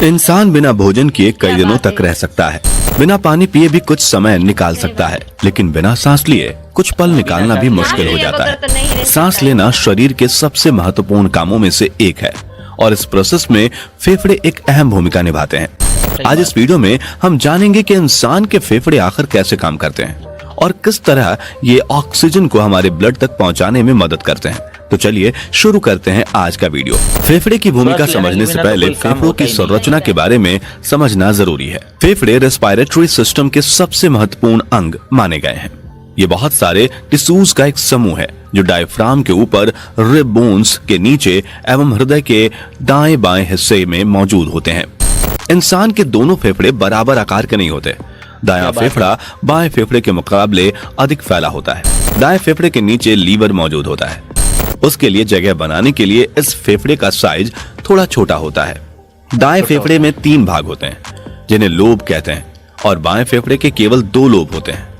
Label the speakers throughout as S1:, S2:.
S1: इंसान बिना भोजन किए कई दिनों तक रह सकता है, बिना पानी पिए भी कुछ समय निकाल सकता है, लेकिन बिना सांस लिए कुछ पल निकालना भी मुश्किल हो जाता है। सांस लेना शरीर के सबसे महत्वपूर्ण कामों में से एक है और इस प्रोसेस में फेफड़े एक अहम भूमिका निभाते हैं। आज इस वीडियो में हम जानेंगे कि इंसान के फेफड़े आखिर कैसे काम करते हैं और किस तरह ये ऑक्सीजन को हमारे ब्लड तक पहुंचाने में मदद करते हैं। तो चलिए शुरू करते हैं आज का वीडियो। फेफड़े की भूमिका समझने से पहले फेफड़ों की संरचना के बारे में समझना जरूरी है। फेफड़े रेस्पिरेटरी सिस्टम के सबसे महत्वपूर्ण अंग माने गए हैं। ये बहुत सारे टिश्यूज का एक समूह है जो डायफ्राम के ऊपर, रिब बोन्स के नीचे एवं हृदय के दाएं बाएं हिस्से में मौजूद होते हैं। इंसान के दोनों फेफड़े बराबर आकार के नहीं होते। दायां फेफड़ा बाएं फेफड़े के मुकाबले अधिक फैला होता है। दाएं फेफड़े के नीचे लीवर मौजूद होता है। उसके लिए जगह बनाने के लिए इस फेफड़े का साइज थोड़ा छोटा होता है। दाएं फेफड़े में 3 भाग होते हैं जिन्हें लोब कहते हैं और बाएं फेफड़े के केवल 2 लोब होते हैं।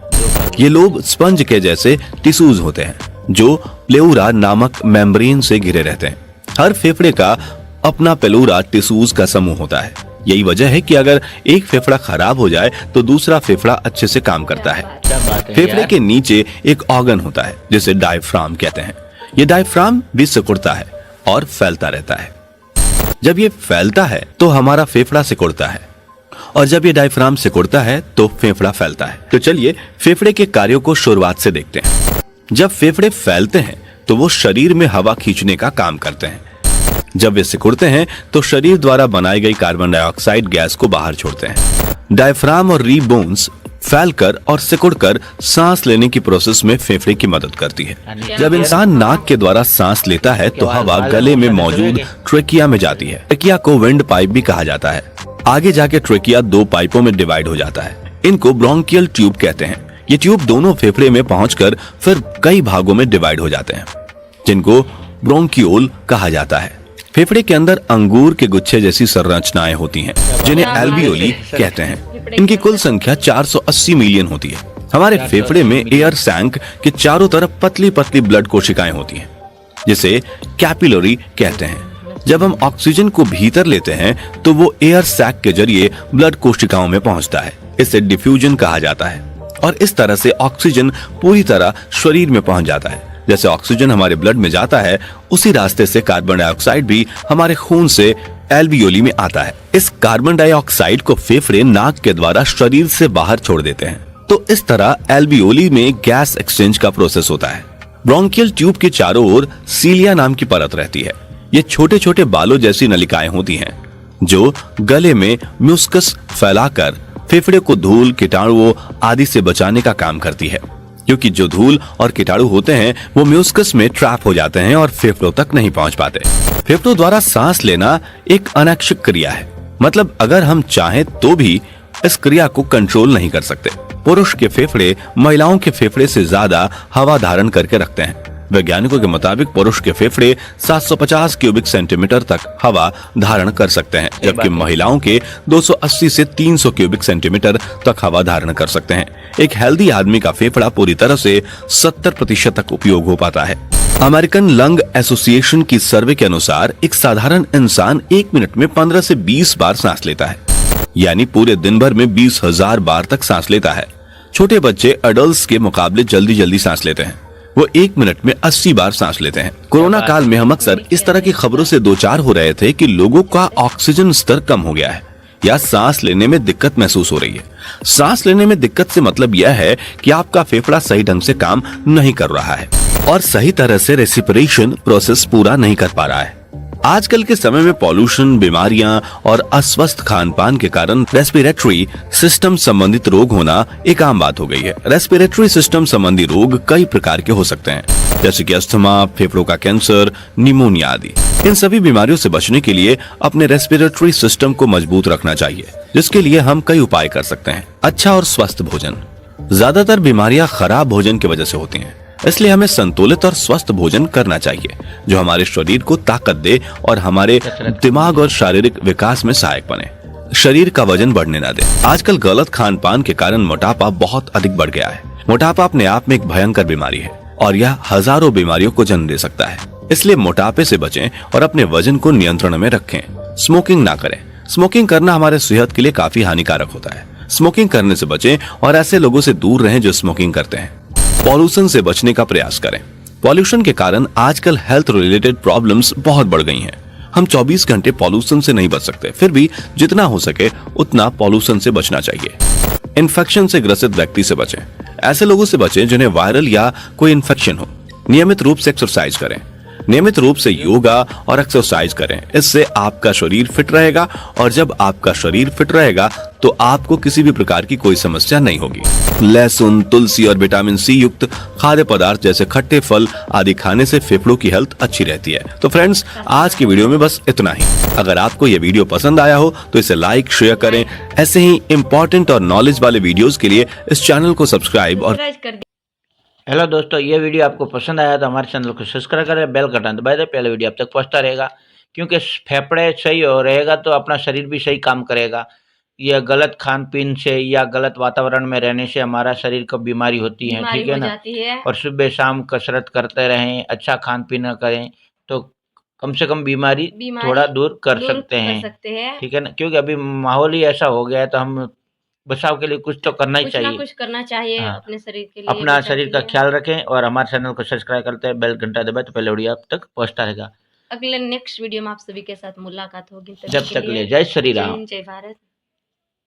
S1: ये लोब स्पंज के जैसे टिश्यूज होते हैं जो प्लेउरा नामक मेम्ब्रेन से घिरे रहते हैं। हर फेफड़े का अपना प्लेउरा टिश्यूज का समूह होता है। यही वजह है कि अगर एक फेफड़ा खराब हो जाए तो दूसरा फेफड़ा अच्छे से काम करता है। फेफड़े के नीचे एक ऑर्गन होता है जिसे डायफ्राम कहते हैं। ये डायफ्राम भी सिकुड़ता है और फैलता रहता है। जब ये फैलता है तो हमारा फेफड़ा सिकुड़ता है और जब ये डायफ्राम सिकुड़ता है तो फेफड़ा फैलता है। तो चलिए फेफड़े के कार्यों को शुरुआत से देखते हैं। जब फेफड़े फैलते हैं तो वो शरीर में हवा खींचने का काम करते हैं। जब वे सिकुड़ते हैं तो शरीर द्वारा बनाई गई कार्बन डाइऑक्साइड गैस को बाहर छोड़ते हैं। डायफ्राम और रिब बोन्स फैलकर और सिकुड़कर सांस लेने की प्रोसेस में फेफड़े की मदद करती है। जब इंसान नाक के द्वारा सांस लेता है तो हवा गले में मौजूद ट्रेकिया में जाती है। ट्रेकिया को विंड पाइप भी कहा जाता है। आगे जाके ट्रेकिया 2 पाइपों में डिवाइड हो जाता है। इनको ब्रोंकियल ट्यूब कहते हैं। ये ट्यूब दोनों फेफड़े में पहुंचकर फिर कई भागों में डिवाइड हो जाते हैं जिनको ब्रोंकियोल कहा जाता है। फेफड़े के अंदर अंगूर के गुच्छे जैसी संरचनाएं होती हैं जिन्हें एल्वियोली कहते हैं। इनकी कुल संख्या 480 मिलियन होती है। हमारे फेफड़े में एयर सैंक के चारों तरफ पतली पतली ब्लड कोशिकाएं होती हैं जिसे कैपिलरी कहते हैं। जब हम ऑक्सीजन को भीतर लेते हैं तो वो एयर सैक के जरिए ब्लड कोशिकाओं में पहुंचता है। इसे डिफ्यूजन कहा जाता है और इस तरह से ऑक्सीजन पूरी तरह शरीर में पहुंच जाता है। जैसे ऑक्सीजन हमारे ब्लड में जाता है उसी रास्ते से कार्बन डाइऑक्साइड भी हमारे खून से एल्वियोली में आता है। इस कार्बन डाइऑक्साइड को फेफड़े नाक के द्वारा शरीर से बाहर छोड़ देते हैं। तो इस तरह एल्वियोली में गैस एक्सचेंज का प्रोसेस होता है। ब्रोंकियल ट्यूब के चारों ओर सीलिया नाम की परत रहती है। ये छोटे छोटे बालों जैसी नलिकाएं होती हैं जो गले में म्यूस्कस फैलाकर फेफड़े को धूल, कीटाणुओं आदि से बचाने का काम करती है, क्योंकि जो धूल और कीटाणु होते हैं वो म्यूस्कस में ट्रैप हो जाते हैं और फेफड़ों तक नहीं पहुंच पाते। फेफड़ों द्वारा सांस लेना एक अनैच्छिक क्रिया है, मतलब अगर हम चाहें तो भी इस क्रिया को कंट्रोल नहीं कर सकते। पुरुष के फेफड़े महिलाओं के फेफड़े से ज्यादा हवा धारण करके रखते हैं। वैज्ञानिकों के मुताबिक पुरुष के फेफड़े 750 क्यूबिक सेंटीमीटर तक हवा धारण कर सकते हैं, जबकि महिलाओं के 280 से 300 क्यूबिक सेंटीमीटर तक हवा धारण कर सकते हैं। एक हेल्दी आदमी का फेफड़ा पूरी तरह से 70% तक उपयोग हो पाता है। अमेरिकन लंग एसोसिएशन की सर्वे के अनुसार एक साधारण इंसान 1 मिनट में 15 से 20 बार सांस लेता है, यानी पूरे दिन भर में 20,000 बार तक सांस लेता है। छोटे बच्चे एडल्ट्स के मुकाबले जल्दी सांस लेते हैं। वो 1 मिनट में 80 बार सांस लेते हैं। कोरोना काल में हम अक्सर इस तरह की खबरों से दो चार हो रहे थे कि लोगों का ऑक्सीजन स्तर कम हो गया है या सांस लेने में दिक्कत महसूस हो रही है। सांस लेने में दिक्कत से मतलब यह है कि आपका फेफड़ा सही ढंग से काम नहीं कर रहा है और सही तरह से रेस्पिरेशन प्रोसेस पूरा नहीं कर पा रहा है। आजकल के समय में पॉल्यूशन, बीमारियां और अस्वस्थ खान पान के कारण रेस्पिरेटरी सिस्टम संबंधित रोग होना एक आम बात हो गई है। रेस्पिरेटरी सिस्टम संबंधी रोग कई प्रकार के हो सकते हैं, जैसे कि अस्थमा, फेफड़ों का कैंसर, निमोनिया आदि। इन सभी बीमारियों से बचने के लिए अपने रेस्पिरेटरी सिस्टम को मजबूत रखना चाहिए, जिसके लिए हम कई उपाय कर सकते हैं। अच्छा और स्वस्थ भोजन। ज्यादातर बीमारियां खराब भोजन की वजह से होती हैं, इसलिए हमें संतुलित और स्वस्थ भोजन करना चाहिए जो हमारे शरीर को ताकत दे और हमारे दिमाग और शारीरिक विकास में सहायक बने, शरीर का वजन बढ़ने ना दे। आजकल गलत खान पान के कारण मोटापा बहुत अधिक बढ़ गया है। मोटापा अपने आप में एक भयंकर बीमारी है और यह हजारों बीमारियों को जन्म दे सकता है। इसलिए मोटापे से बचें और अपने वजन को नियंत्रण में रखें। स्मोकिंग ना करें, स्मोकिंग करना हमारे सेहत के लिए काफी हानिकारक होता है। स्मोकिंग करने से बचें और ऐसे लोगों से दूर रहें जो स्मोकिंग करते हैं। पॉल्यूशन से बचने का प्रयास करें। पॉल्यूशन के कारण आजकल हेल्थ रिलेटेड प्रॉब्लम्स बहुत बढ़ गई हैं। हम 24 घंटे पॉल्यूशन से नहीं बच सकते, फिर भी जितना हो सके उतना पॉल्यूशन से बचना चाहिए। इन्फेक्शन से ग्रसित व्यक्ति से बचें। ऐसे लोगों से बचें जिन्हें वायरल या कोई इन्फेक्शन हो। नियमित रूप से एक्सरसाइज करें। नियमित रूप से योगा और एक्सरसाइज करें। इससे आपका शरीर फिट रहेगा और जब आपका शरीर फिट रहेगा तो आपको किसी भी प्रकार की कोई समस्या नहीं होगी। लहसुन, तुलसी और विटामिन सी युक्त खाद्य पदार्थ जैसे खट्टे फल आदि खाने से फेफड़ों की हेल्थ अच्छी रहती है। तो फ्रेंड्स, आज की वीडियो में बस इतना ही। अगर आपको ये वीडियो पसंद आया हो तो इसे लाइक, शेयर करें। ऐसे ही इंपॉर्टेंट और नॉलेज वाले वीडियोस के लिए इस चैनल को सब्सक्राइब और
S2: हेलो दोस्तों, ये वीडियो आपको पसंद आया तो हमारे चैनल को सब्सक्राइब करें, बेल का बटन दबाएं, पहले वीडियो आप तक पहुंचता रहेगा। क्योंकि फेफड़े सही हो रहेगा तो अपना शरीर भी सही काम करेगा। यह गलत खान पीन से या गलत वातावरण में रहने से हमारा शरीर को बीमारी होती है, ठीक है ना। और सुबह शाम कसरत करते रहें, अच्छा खान पीना करें तो कम से कम बीमारी थोड़ा दूर कर सकते हैं, ठीक है ना। क्योंकि अभी माहौल ही ऐसा हो गया है तो हम बचाव के लिए कुछ तो करना ही चाहिए।
S3: कुछ करना चाहिए। हाँ, अपने शरीर के लिए,
S2: अपना शरीर का ख्याल रखें और हमारे चैनल को सब्सक्राइब करते हैं, बेल घंटा दबाएं तो पहले वीडियो आप तक पहुंचता रहेगा।
S3: अगले नेक्स्ट वीडियो में आप सभी के साथ मुलाकात होगी।
S2: जब तक ले जय श्री राम।
S3: जय भारत।